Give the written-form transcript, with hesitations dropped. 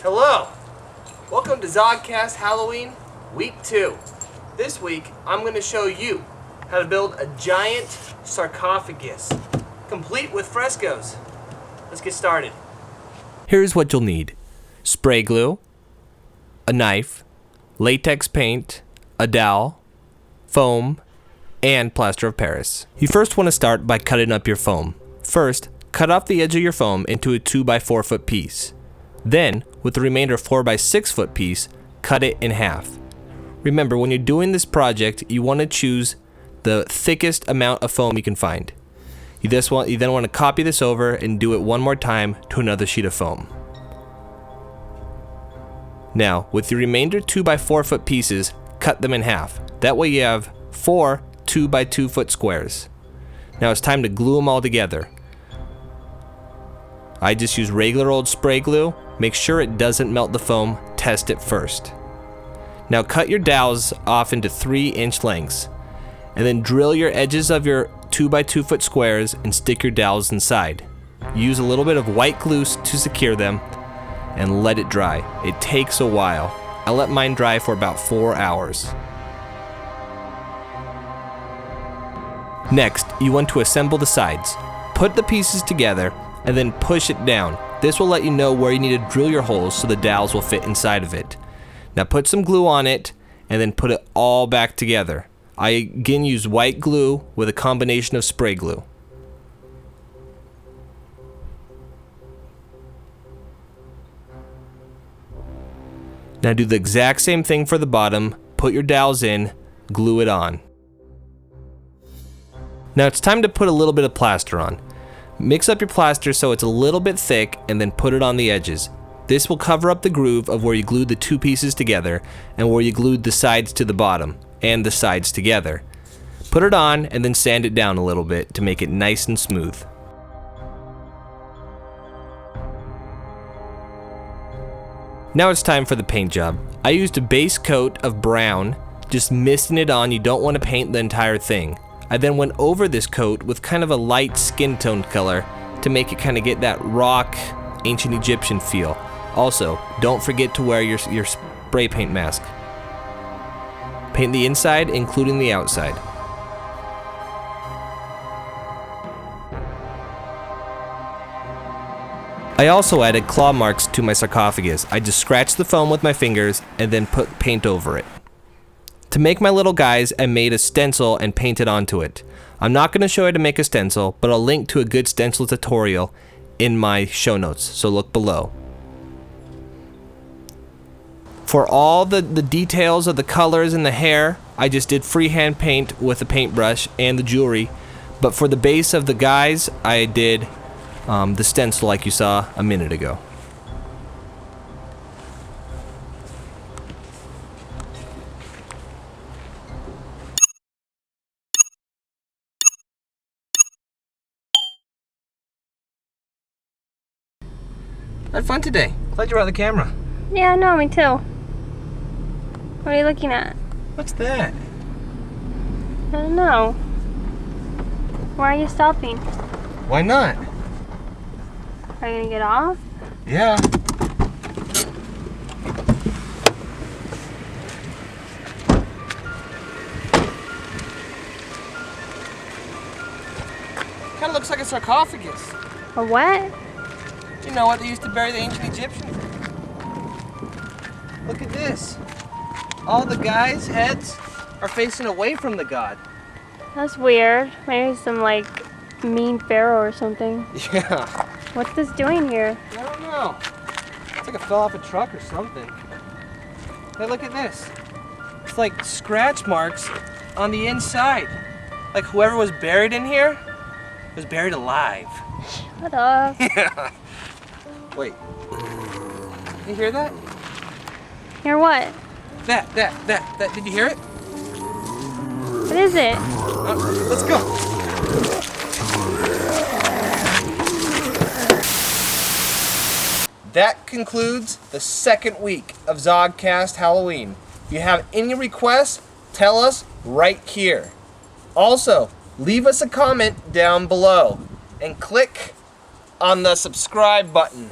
Hello! Welcome to ZogCast Halloween Week 2. This week, I'm going to show you how to build a giant sarcophagus, complete with frescoes. Let's get started. Here's what you'll need. Spray glue, a knife, latex paint, a dowel, foam, and plaster of Paris. You first want to start by cutting up your foam. First, cut off the edge of your foam into a 2x4 foot piece. Then, with the remainder 4x6 foot piece, cut it in half. Remember, when you're doing this project, you want to choose the thickest amount of foam you can find. You then want to copy this over and do it one more time to another sheet of foam. Now, with the remainder 2x4 foot pieces, cut them in half. That way you have 4 2x2 foot squares. Now it's time to glue them all together. I just use regular old spray glue. Make sure it doesn't melt the foam. Test it first. Now cut your dowels off into 3-inch lengths, and then drill your edges of your 2x2 foot squares and stick your dowels inside. Use a little bit of white glue to secure them and let it dry. It takes a while. I let mine dry for about 4 hours. Next, you want to assemble the sides. Put the pieces together and then push it down. This will let you know where you need to drill your holes so the dowels will fit inside of it. Now put some glue on it and then put it all back together. I again use white glue with a combination of spray glue. Now do the exact same thing for the bottom. Put your dowels in, glue it on. Now it's time to put a little bit of plaster on. Mix up your plaster so it's a little bit thick and then put it on the edges. This will cover up the groove of where you glued the two pieces together and where you glued the sides to the bottom and the sides together. Put it on and then sand it down a little bit to make it nice and smooth. Now it's time for the paint job. I used a base coat of brown, just misting it on. You don't want to paint the entire thing. I then went over this coat with kind of a light skin tone color to make it kind of get that rock, ancient Egyptian feel. Also, don't forget to wear your spray paint mask. Paint the inside, including the outside. I also added claw marks to my sarcophagus. I just scratched the foam with my fingers and then put paint over it. To make my little guys, I made a stencil and painted onto it. I'm not going to show you how to make a stencil, but I'll link to a good stencil tutorial in my show notes, so look below. For all the details of the colors and the hair, I just did freehand paint with a paintbrush and the jewelry. But for the base of the guys, I did the stencil like you saw a minute ago. Had fun today. Glad you brought the camera. Yeah, no, me too. What are you looking at? What's that? I don't know. Why are you stopping? Why not? Are you gonna get off? Yeah. Kind of looks like a sarcophagus. A what? You know what they used to bury the ancient Egyptians? Look at this. All the guys' heads are facing away from the god. That's weird. Maybe some like mean pharaoh or something. Yeah. What's this doing here? I don't know. It's like it fell off a truck or something. Hey, look at this. It's like scratch marks on the inside. Like whoever was buried in here was buried alive. Shut up. Yeah. Wait. You hear that? Hear what? That. Did you hear it? What is it? Let's go. That concludes the second week of ZogCast Halloween. If you have any requests, tell us right here. Also, leave us a comment down below and click on the subscribe button.